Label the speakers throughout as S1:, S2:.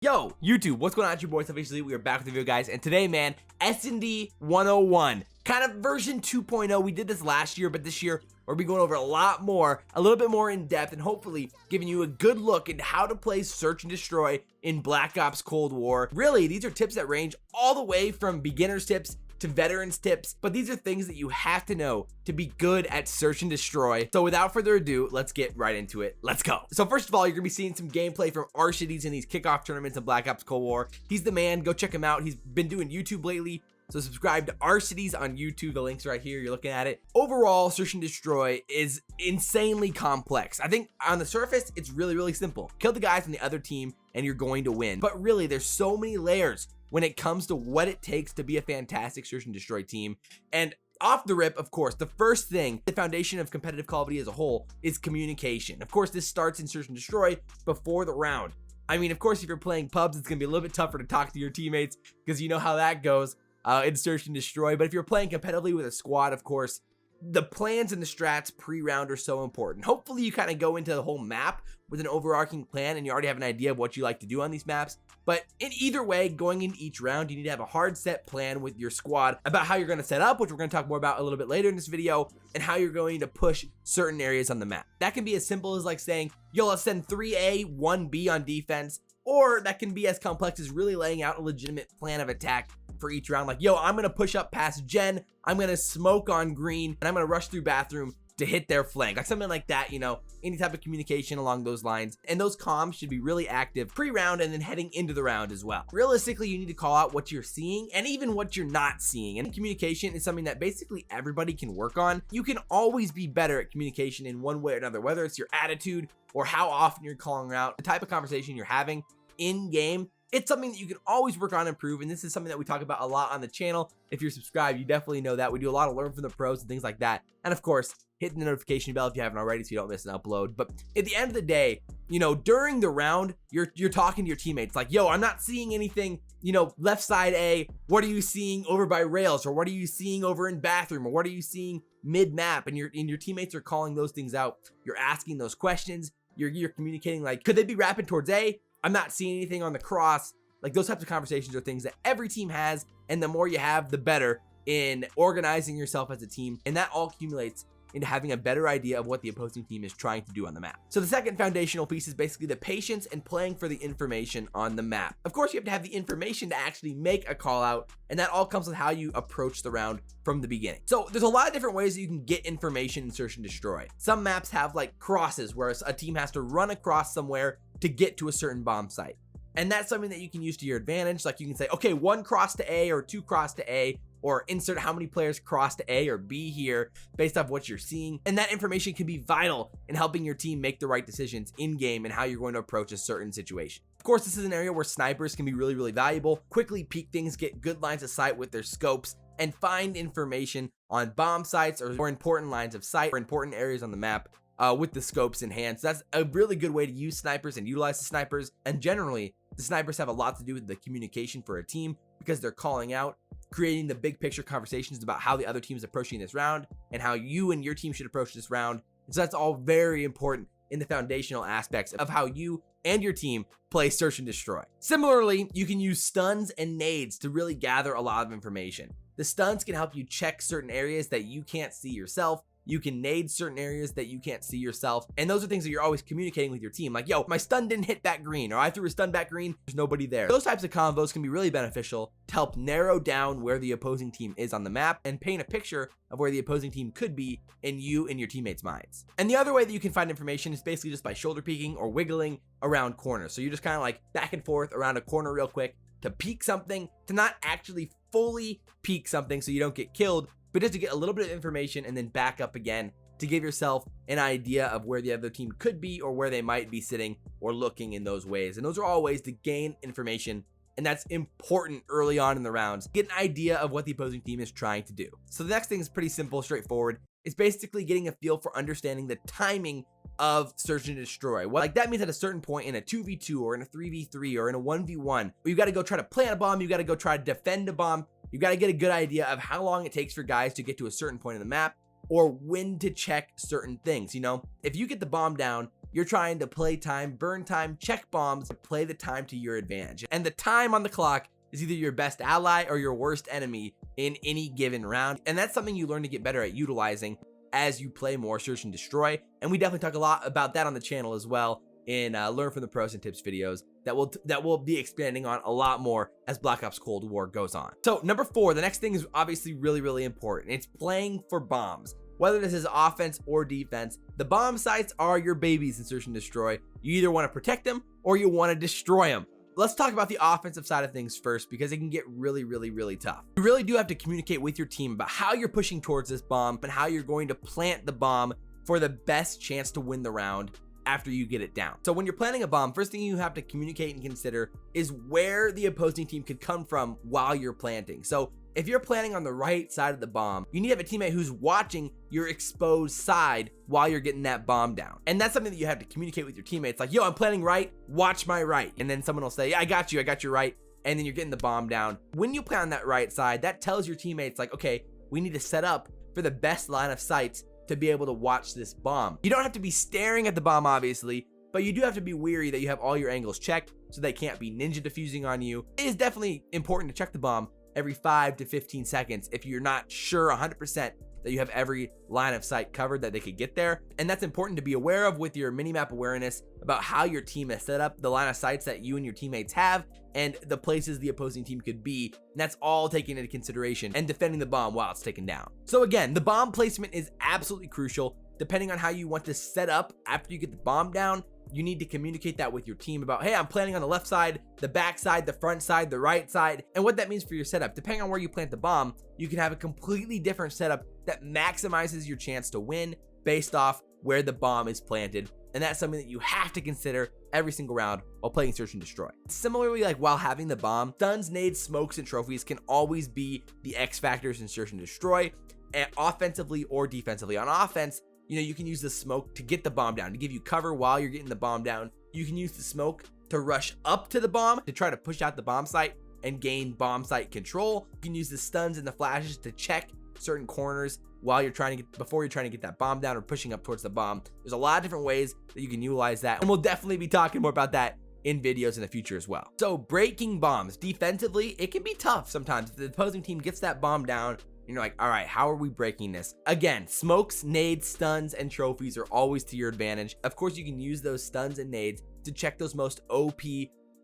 S1: Yo, YouTube, what's going on? It's your boys, Abezy. We are back with the video, guys, and today, man, SnD 101, kind of version 2.0. We did this last year, but this year, we'll be going over a lot more, a little bit more in depth, and hopefully giving you a good look at how to play Search and Destroy in Black Ops Cold War. Really, these are tips that range all the way from beginner's tips to veterans tips, but these are things that you have to know to be good at Search and Destroy. So without further ado, let's get right into it. Let's go. So first of all, you're gonna be seeing some gameplay from Cities in these kickoff tournaments in Black Ops Cold War. He's the man. Go check him out. He's been doing YouTube lately, so subscribe to Cities on YouTube. The link's right here. You're looking at it. Overall, Search and Destroy is insanely complex. I think on the surface, it's really simple. Kill the guys on the other team and you're going to win. But really, there's so many layers when it comes to what it takes to be a fantastic Search and Destroy team. And off the rip, of course, the first thing, the foundation of competitive Call of Duty as a whole, is communication. Of course, this starts in Search and Destroy before the round. I mean, of course, if you're playing pubs, it's gonna be a little bit tougher to talk to your teammates because you know how that goes in Search and Destroy. But if you're playing competitively with a squad, of course, the plans and the strats pre-round are so important. Hopefully you kind of go into the whole map with an overarching plan and you already have an idea of what you like to do on these maps. But in either way, going in each round, you need to have a hard set plan with your squad about how you're going to set up, which we're going to talk more about a little bit later in this video, and how you're going to push certain areas on the map. That can be as simple as like saying, yo, let's send 3A, 1B on defense, or that can be as complex as really laying out a legitimate plan of attack for each round. Like, yo, I'm going to push up past Gen, I'm going to smoke on green, and I'm going to rush through bathroom to hit their flank, like something like that, you know, any type of communication along those lines. And those comms should be really active pre-round and then heading into the round as well. Realistically, you need to call out what you're seeing and even what you're not seeing. And communication is something that basically everybody can work on. You can always be better at communication in one way or another, whether it's your attitude or how often you're calling out, the type of conversation you're having in game. It's something that you can always work on and improve, and this is something that we talk about a lot on the channel. If you're subscribed, you definitely know that. We do a lot of learn from the pros and things like that. And of course, hit the notification bell if you haven't already so you don't miss an upload. But at the end of the day, you know, during the round, you're talking to your teammates like, yo, I'm not seeing anything, you know, left side A, what are you seeing over by rails? Or what are you seeing over in bathroom? Or what are you seeing mid-map? And your teammates are calling those things out. You're asking those questions. You're communicating like, could they be rapping towards A? I'm not seeing anything on the cross. Like, those types of conversations are things that every team has, and the more you have, the better in organizing yourself as a team, and that all accumulates into having a better idea of what the opposing team is trying to do on the map. So the second foundational piece is basically the patience and playing for the information on the map. Of course, you have to have the information to actually make a call out, and that all comes with how you approach the round from the beginning. So there's a lot of different ways that you can get information in Search and Destroy. Some maps have like crosses where a team has to run across somewhere to get to a certain bomb site. And that's something that you can use to your advantage. Like, you can say, okay, 1 cross to A or 2 cross to A, or insert how many players cross to A or B here based off what you're seeing. And that information can be vital in helping your team make the right decisions in game and how you're going to approach a certain situation. Of course, this is an area where snipers can be really valuable. Quickly peek things, get good lines of sight with their scopes, and find information on bomb sites or important lines of sight or important areas on the map with the scopes in hand. So that's a really good way to use snipers and utilize the snipers. And generally, the snipers have a lot to do with the communication for a team because they're calling out, creating the big picture conversations about how the other team is approaching this round and how you and your team should approach this round. And so that's all very important in the foundational aspects of how you and your team play Search and Destroy. Similarly, you can use stuns and nades to really gather a lot of information. The stuns can help you check certain areas that you can't see yourself. You can nade certain areas that you can't see yourself. And those are things that you're always communicating with your team. Like, yo, my stun didn't hit that green, or I threw a stun back green, there's nobody there. Those types of combos can be really beneficial to help narrow down where the opposing team is on the map and paint a picture of where the opposing team could be in you and your teammates' minds. And the other way that you can find information is basically just by shoulder peeking or wiggling around corners. So you're just kind of like back and forth around a corner real quick to peek something, to not actually fully peek something so you don't get killed, but just to get a little bit of information and then back up again to give yourself an idea of where the other team could be or where they might be sitting or looking in those ways. And those are all ways to gain information, and that's important early on in the rounds. Get an idea of what the opposing team is trying to do. So the next thing is pretty simple, straightforward. It's basically getting a feel for understanding the timing of Search and Destroy. Well, like, that means at a certain point in a 2v2 or in a 3v3 or in a 1v1, you got to go try to plant a bomb, you got to go try to defend a bomb. You got to get a good idea of how long it takes for guys to get to a certain point in the map, or when to check certain things. You know, if you get the bomb down you're trying to play time, burn time, check bombs, play the time to your advantage. And the time on the clock is either your best ally or your worst enemy in any given round. And that's something you learn to get better at utilizing as you play more Search and Destroy. And we definitely talk a lot about that on the channel as well in Learn from the Pros and Tips videos that will be expanding on a lot more as Black Ops Cold War goes on. So number 4, the next thing is obviously really important. It's playing for bombs. Whether this is offense or defense, the bomb sites are your babies in Search and Destroy. You either want to protect them or you want to destroy them. Let's talk about the offensive side of things first, because it can get really tough. You really do have to communicate with your team about how you're pushing towards this bomb and how you're going to plant the bomb for the best chance to win the round after you get it down. So when you're planning a bomb, first thing you have to communicate and consider is where the opposing team could come from while you're planting. So if you're planning on the right side of the bomb, you need to have a teammate who's watching your exposed side while you're getting that bomb down. And that's something that you have to communicate with your teammates, like, yo, I'm planning right, watch my right. And then someone will say, yeah, I got your right. And then you're getting the bomb down. When you plan on that right side, that tells your teammates, like, okay, we need to set up for the best line of sights to be able to watch this bomb. You don't have to be staring at the bomb, obviously, but you do have to be weary that you have all your angles checked so they can't be ninja diffusing on you. It is definitely important to check the bomb every 5 to 15 seconds if you're not sure 100% that you have every line of sight covered that they could get there. And that's important to be aware of with your minimap awareness about how your team is set up, the line of sights that you and your teammates have, and the places the opposing team could be. And that's all taken into consideration and defending the bomb while it's taken down. So again, the bomb placement is absolutely crucial. Depending on how you want to set up after you get the bomb down, you need to communicate that with your team about, hey, I'm planning on the left side, the back side, the front side, the right side, and what that means for your setup. Depending on where you plant the bomb, you can have a completely different setup that maximizes your chance to win based off where the bomb is planted. And that's something that you have to consider every single round while playing Search and Destroy. Similarly, like while having the bomb, stuns, nades, smokes, and trophies can always be the X factors in Search and Destroy, offensively or defensively. On offense, you can use the smoke to get the bomb down, to give you cover while you're getting the bomb down. You can use the smoke to rush up to the bomb to try to push out the bomb site and gain bomb site control. You can use the stuns and the flashes to check certain corners while you're trying to before you're trying to get that bomb down or pushing up towards the bomb. There's a lot of different ways that you can utilize that, and we'll definitely be talking more about that in videos in the future as well. So breaking bombs defensively, it can be tough sometimes. If the opposing team gets that bomb down, and you're like, all right, how are we breaking this? Again, smokes, nades, stuns, and trophies are always to your advantage. Of course, you can use those stuns and nades to check those most OP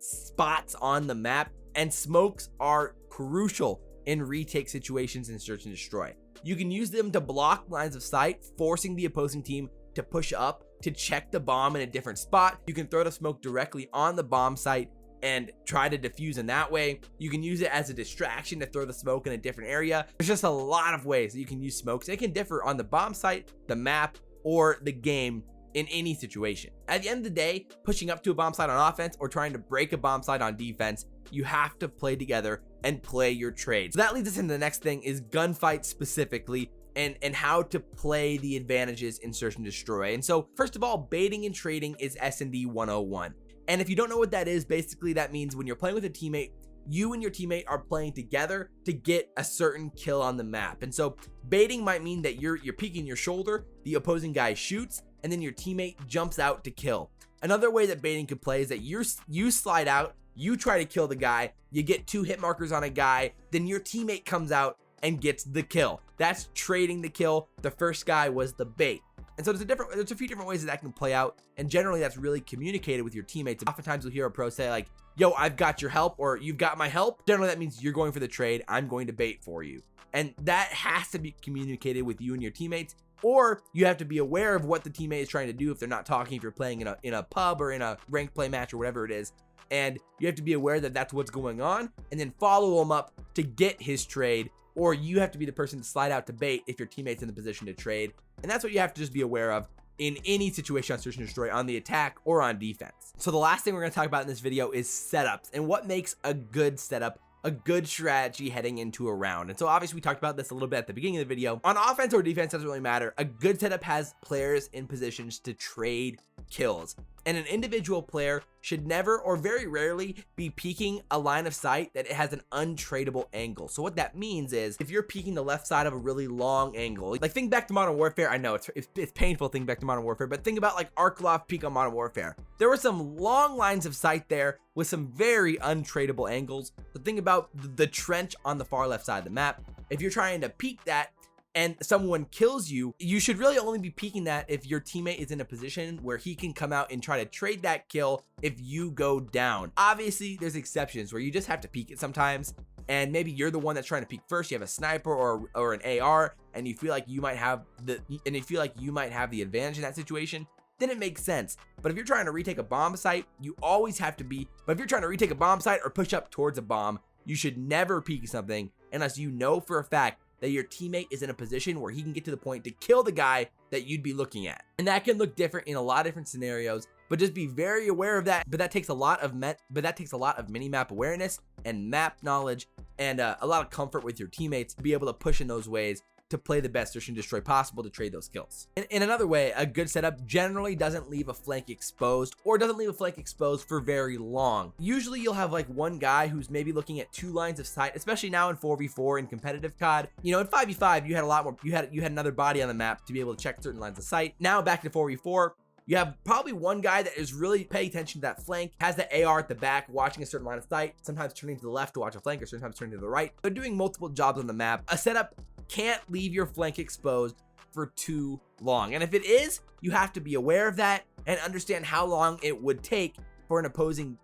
S1: spots on the map, and smokes are crucial in retake situations in Search and Destroy. You can use them to block lines of sight, forcing the opposing team to push up to check the bomb in a different spot. You can throw the smoke directly on the bomb site and try to defuse in that way. You can use it as a distraction to throw the smoke in a different area. There's just a lot of ways that you can use smokes. It can differ on the bomb site, the map, or the game in any situation. At the end of the day, pushing up to a bomb site on offense or trying to break a bomb site on defense, you have to play together and play your trade. So that leads us into the next thing, is gunfights specifically, and how to play the advantages in Search and Destroy. And so first of all, baiting and trading is SnD 101. And if you don't know what that is, basically that means when you're playing with a teammate, you and your teammate are playing together to get a certain kill on the map. And so baiting might mean that you're peeking your shoulder, the opposing guy shoots, and then your teammate jumps out to kill. Another way that baiting could play is that you slide out, you try to kill the guy, you get 2 hit markers on a guy, then your teammate comes out and gets the kill. That's trading the kill. The first guy was the bait. And so there's a few different ways that can play out, and generally that's really communicated with your teammates. Oftentimes you'll hear a pro say like, yo, I've got your help, or you've got my help. Generally that means you're going for the trade, I'm going to bait for you. And that has to be communicated with you and your teammates, or you have to be aware of what the teammate is trying to do if they're not talking, if you're playing in a pub or in a ranked play match or whatever it is. And you have to be aware that that's what's going on, and then follow him up to get his trade, or you have to be the person to slide out to bait if your teammate's in the position to trade. And that's what you have to just be aware of in any situation on Search and Destroy, on the attack or on defense. So the last thing we're going to talk about in this video is setups and what makes a good setup, a good strategy heading into a round. And so obviously we talked about this a little bit at the beginning of the video. On offense or defense, doesn't really matter. A good setup has players in positions to trade kills. and an individual player should never or very rarely be peeking a line of sight that it has an untradeable angle. So what that means is if you're peeking the left side of a really long angle, like think back to Modern Warfare. I know it's painful thinking back to Modern Warfare, but think about like Arklov peek on Modern Warfare. There were some long lines of sight there with some very untradeable angles. So think about the trench on the far left side of the map. If you're trying to peek that and someone kills you, you should really only be peeking that if your teammate is in a position where he can come out and try to trade that kill if you go down. Obviously, there's exceptions where you just have to peek it sometimes, and maybe you're the one that's trying to peek first. You have a sniper or an AR, and you feel like you might have the advantage in that situation. Then it makes sense. But if you're trying to retake a bomb site, you always have to be. But if you're trying to retake a bomb site or push up towards a bomb, you should never peek something unless you know for a fact that your teammate is in a position where he can get to the point to kill the guy that you'd be looking at. And that can look different in a lot of different scenarios, but just be very aware of that. But that takes a lot of mini-map awareness and map knowledge and a lot of comfort with your teammates to be able to push in those ways to play the best search and destroy possible to trade those kills. In another way, a good setup generally doesn't leave a flank exposed or doesn't leave a flank exposed for very long. Usually you'll have like one guy who's maybe looking at 2 lines of sight, especially now in 4v4 in competitive COD. You know, in 5v5, you had a lot more, you had another body on the map to be able to check certain lines of sight. Now back to 4v4, you have probably one guy that is really paying attention to that flank, has the AR at the back, watching a certain line of sight, sometimes turning to the left to watch a flank or sometimes turning to the right. They're doing multiple jobs on the map. A setup can't leave your flank exposed for too long. And if it is, you have to be aware of that and understand how long it would take for an opposing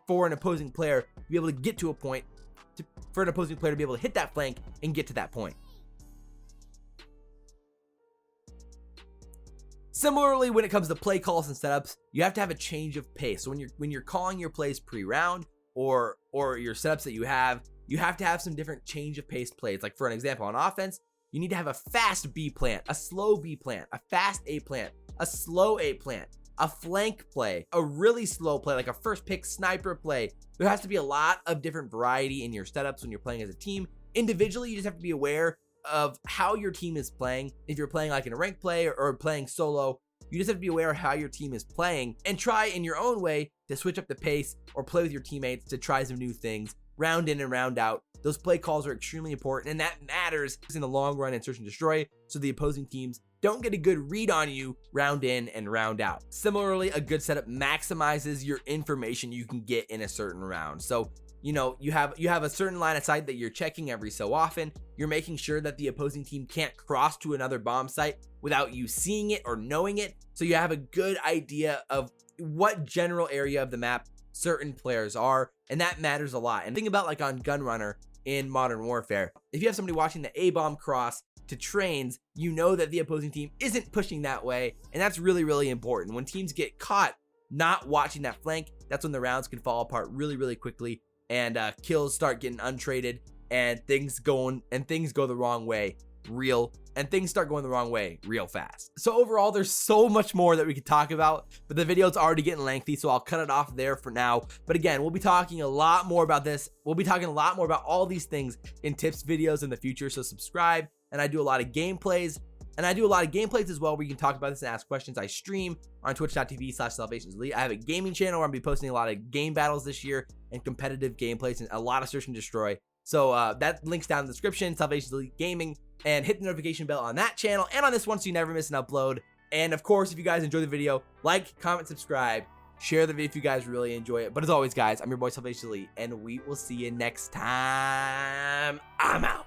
S1: player to be able to get to a point, for an opposing player to be able to hit that flank and get to that point. Similarly, when it comes to play calls and setups, you have to have a change of pace. So when you're calling your plays pre-round or your setups that you have to have some different change of pace plays. Like for an example, on offense, you need to have a fast B plant, a slow B plant, a fast A plant, a slow A plant, a flank play, a really slow play, like a first pick sniper play. There has to be a lot of different variety in your setups when you're playing as a team. Individually, you just have to be aware of how your team is playing. If you're playing like in a ranked play or playing solo, you just have to be aware of how your team is playing and try in your own way to switch up the pace or play with your teammates to try some new things. Round in and round out. Those play calls are extremely important, and that matters in the long run in search and destroy, so the opposing teams don't get a good read on you round in and round out. Similarly, a good setup maximizes your information you can get in a certain round. So, you know, you have a certain line of sight that you're checking every so often. You're making sure that the opposing team can't cross to another bomb site without you seeing it or knowing it. So you have a good idea of what general area of the map certain players are, and that matters a lot. And think about like on Gunrunner in Modern Warfare, if you have somebody watching the A-bomb cross to trains, you know that the opposing team isn't pushing that way, and that's really, really important. When teams get caught not watching that flank, that's when the rounds can fall apart really, really quickly, and kills start getting untraded, and things go the wrong way real fast. So overall, there's so much more that we could talk about, but the video's already getting lengthy, so I'll cut it off there for now. But again, we'll be talking a lot more about this. We'll be talking a lot more about all these things in tips videos in the future, so subscribe. And I do a lot of gameplays, as well, where you can talk about this and ask questions. I stream on twitch.tv/SalvationsElite. I have a gaming channel where I'm gonna be posting a lot of game battles this year and competitive gameplays and a lot of search and destroy. So that link's down in the description, Salvations Elite Gaming, and hit the notification bell on that channel and on this one so you never miss an upload. And of course, if you guys enjoy the video, like, comment, subscribe, share the video if you guys really enjoy it. But as always, guys, I'm your boy Salvations Elite, and we will see you next time. I'm out.